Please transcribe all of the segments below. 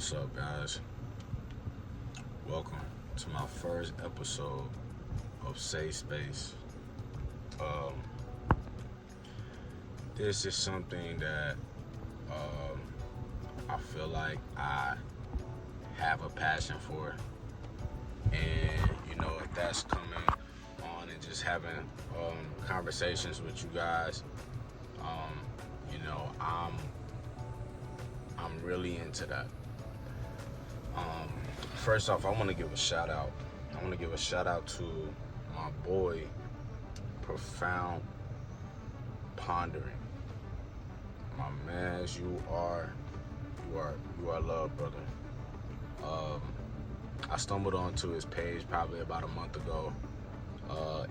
What's up, guys? Welcome to my first episode of Safe Space. Um, this is something that I feel like I have a passion for, and if that's coming on and just having conversations with you guys, um, I'm really into that. First off, I want to give a shout out. I want to give a shout out to my boy, Profound Pondering. My man, you are loved, brother. I stumbled onto his page probably about a month ago,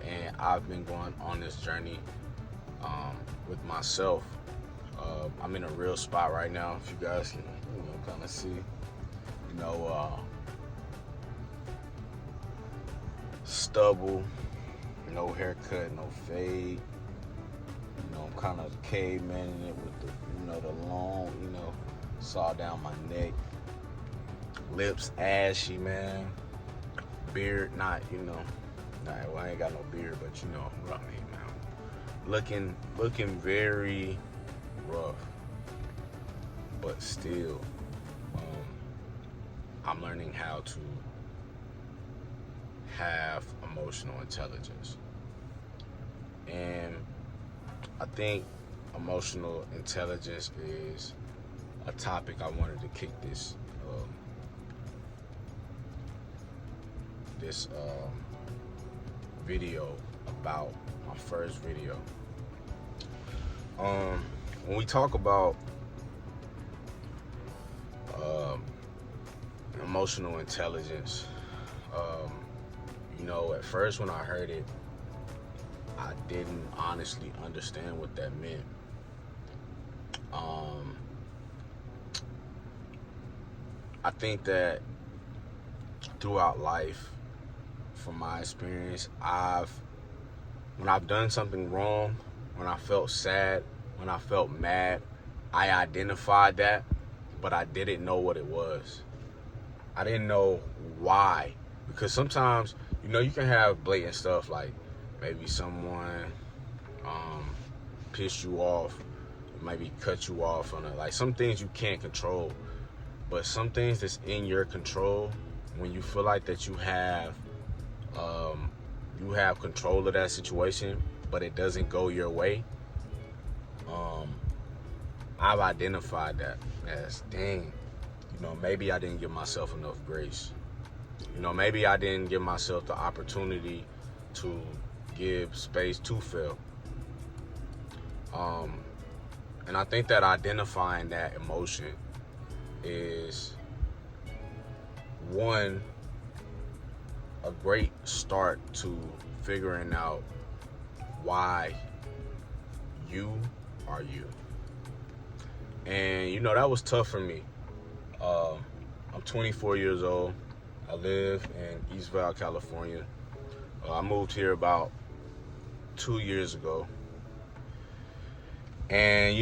and I've been going on this journey with myself. I'm in a real spot right now. If you guys can, kind of see, stubble, no haircut, no fade. I'm kind of cavemanning it with the long, saw down my neck. Lips ashy, man. Beard not, I ain't got no beard, but you know what I mean, man. Looking very rough, but still, I'm learning how to have emotional intelligence. And I think emotional intelligence is a topic I wanted to kick this video about, my first video. When we talk about emotional intelligence, at first when I heard it, I didn't honestly understand what that meant. I think that throughout life, from my experience, when I've done something wrong, when I felt sad, when I felt mad, I identified that, but I didn't know what it was. I didn't know why. Because sometimes, you can have blatant stuff like maybe someone piss you off, maybe cut you off on like some things you can't control. But some things that's in your control, when you feel like that you have control of that situation, but it doesn't go your way, I've identified that as, dang, maybe I didn't give myself enough grace. Maybe I didn't give myself the opportunity to give space to fail. And I think that identifying that emotion is, one, a great start to figuring out why you are you. And that was tough for me. I'm 24 years old. I live in East Val, California. I moved here about 2 years ago. And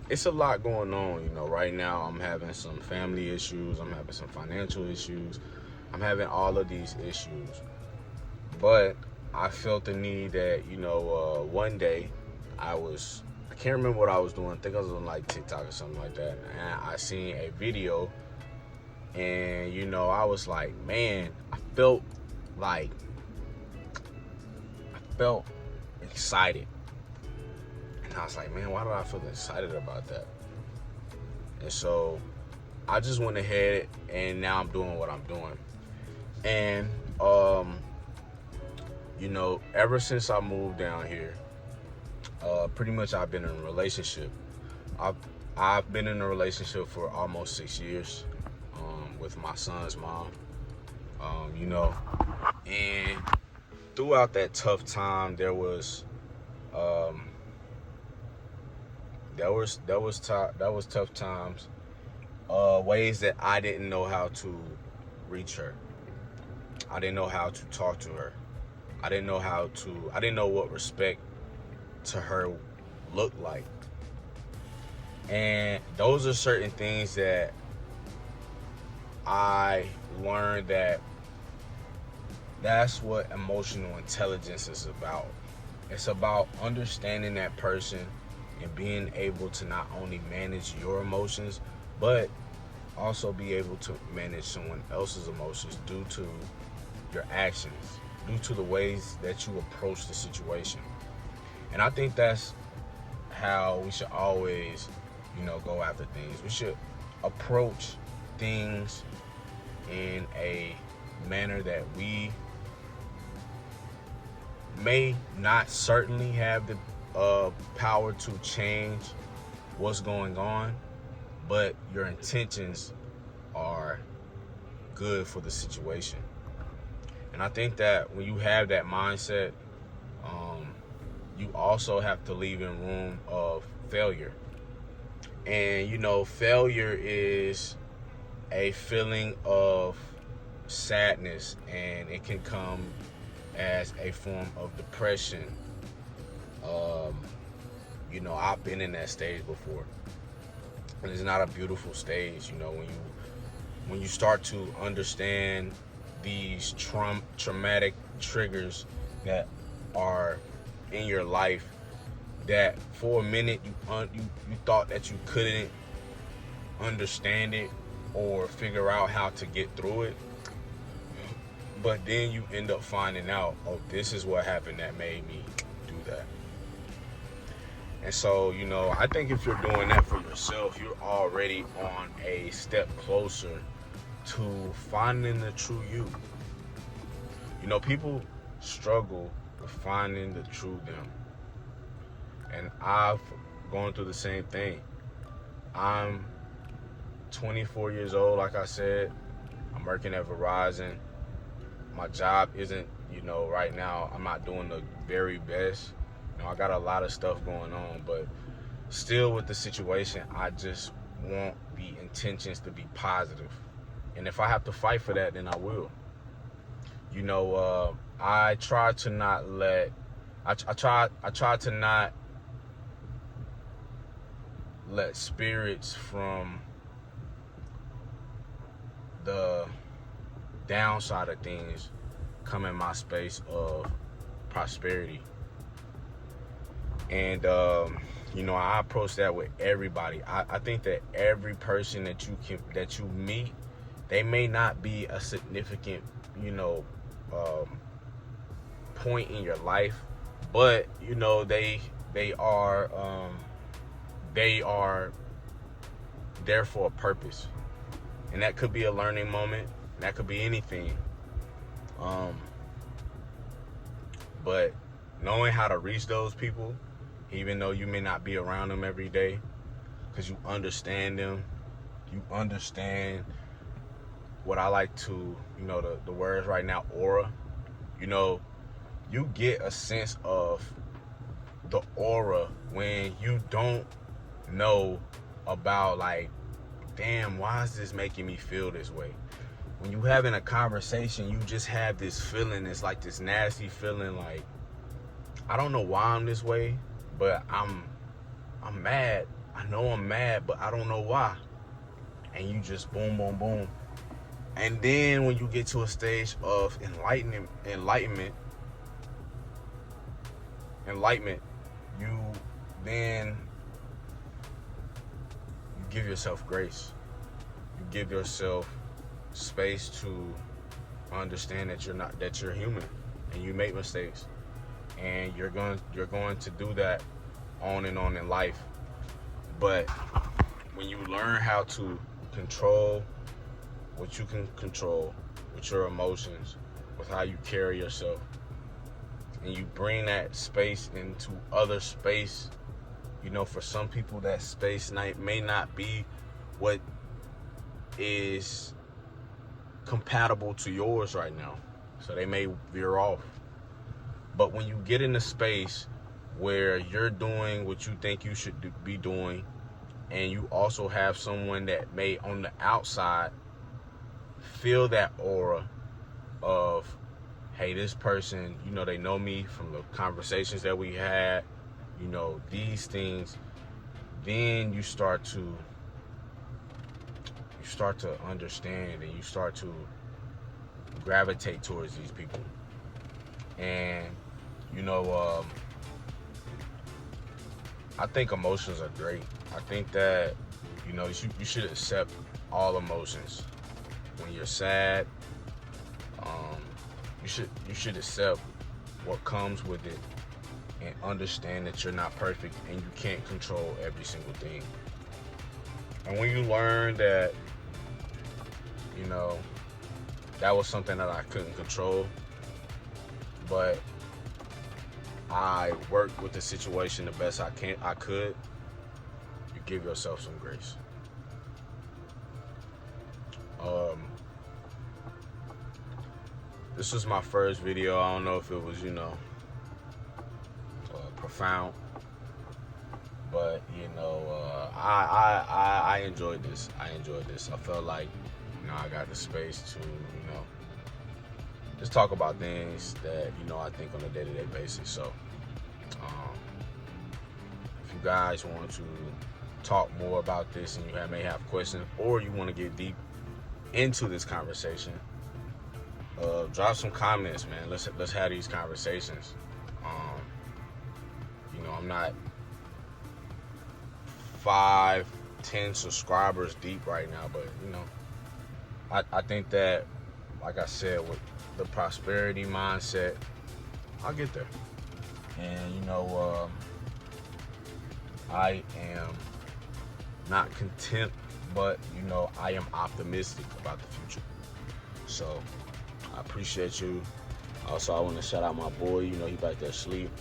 it's a lot going on. Right now I'm having some family issues, I'm having some financial issues, I'm having all of these issues. But I felt the need that, one day I can't remember what I was doing. I think I was on like TikTok or something like that. And I seen a video, and I was like, man, I felt excited. And I was like, man, why did I feel excited about that? And so I just went ahead, and now I'm doing what I'm doing. And ever since I moved down here, pretty much I've been in a relationship. I've been in a relationship for almost 6 years with my son's mom. And throughout that tough time, there was tough times, ways that I didn't know how to reach her. I didn't know how to talk to her. I didn't know what respect to her looked like. And those are certain things that I learned that's what emotional intelligence is about. It's about understanding that person and being able to not only manage your emotions, but also be able to manage someone else's emotions due to your actions, due to the ways that you approach the situation. And I think that's how we should always, go after things. We should approach things in a manner that we may not certainly have the power to change what's going on, but your intentions are good for the situation. And I think that when you have that mindset, you also have to leave in room of failure. And failure is a feeling of sadness, and it can come as a form of depression. I've been in that stage before, and it's not a beautiful stage. When you start to understand these traumatic triggers that are in your life, that for a minute you thought that you couldn't understand it or figure out how to get through it, but then you end up finding out, oh, this is what happened that made me do that. And so, I think if you're doing that for yourself, you're already on a step closer to finding the true you. People struggle with finding the true them. And I've gone through the same thing. I'm 24 years old, like I said. I'm working at Verizon. My job isn't, right now, I'm not doing the very best. I got a lot of stuff going on, but still with the situation, I just want the intentions to be positive. And if I have to fight for that, then I will. I try to not let, I try to not let spirits from the downside of things come in my space of prosperity. And I approach that with everybody. I think that every person that you meet, they may not be a significant point in your life, but they are there for a purpose. And that could be a learning moment. That could be anything. But knowing how to reach those people, even though you may not be around them every day, because you understand them, you understand what I like to, the words right now, aura. You get a sense of the aura when you don't know about, like, damn, why is this making me feel this way? When you having a conversation, you just have this feeling. It's like this nasty feeling, like, I don't know why I'm this way, but I'm mad. I know I'm mad, but I don't know why. And you just boom, boom, boom. And then when you get to a stage of enlightenment, you give yourself grace. You give yourself space to understand that you're human and you make mistakes, and you're going to do that on and on in life. But when you learn how to control what you can control with your emotions, with how you carry yourself, and you bring that space into other space, for some people that space may not be what is compatible to yours right now, so they may veer off. But when you get in a space where you're doing what you think you should be doing, and you also have someone that may on the outside feel that aura of, hey, this person, they know me from the conversations that we had, these things, then you start to understand, and you start to gravitate towards these people. And you know, I think emotions are great. I think that, you know, you should accept all emotions. When you're sad, you should accept what comes with it, and understand that you're not perfect and you can't control every single thing. And when you learn that, you know, that was something that I couldn't control, but I worked with the situation the best I could, you give yourself some grace. This was my first video. I don't know if it was, you know, profound, but you know, I enjoyed this. I felt like, you know, I got the space to, you know, just talk about things that, you know, I think on a day-to-day basis. So, if you guys want to talk more about this, and you may have questions, or you want to get deep into this conversation, drop some comments, man. Let's have these conversations. You know, I'm not 5-10 subscribers deep right now, but you know, I think that, like I said, with the prosperity mindset, I'll get there. And you know, I am not content, but you know, I am optimistic about the future. So I appreciate you. Also, I want to shout out my boy. You know, he back there asleep.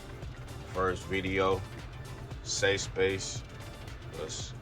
First video, safe space. Let's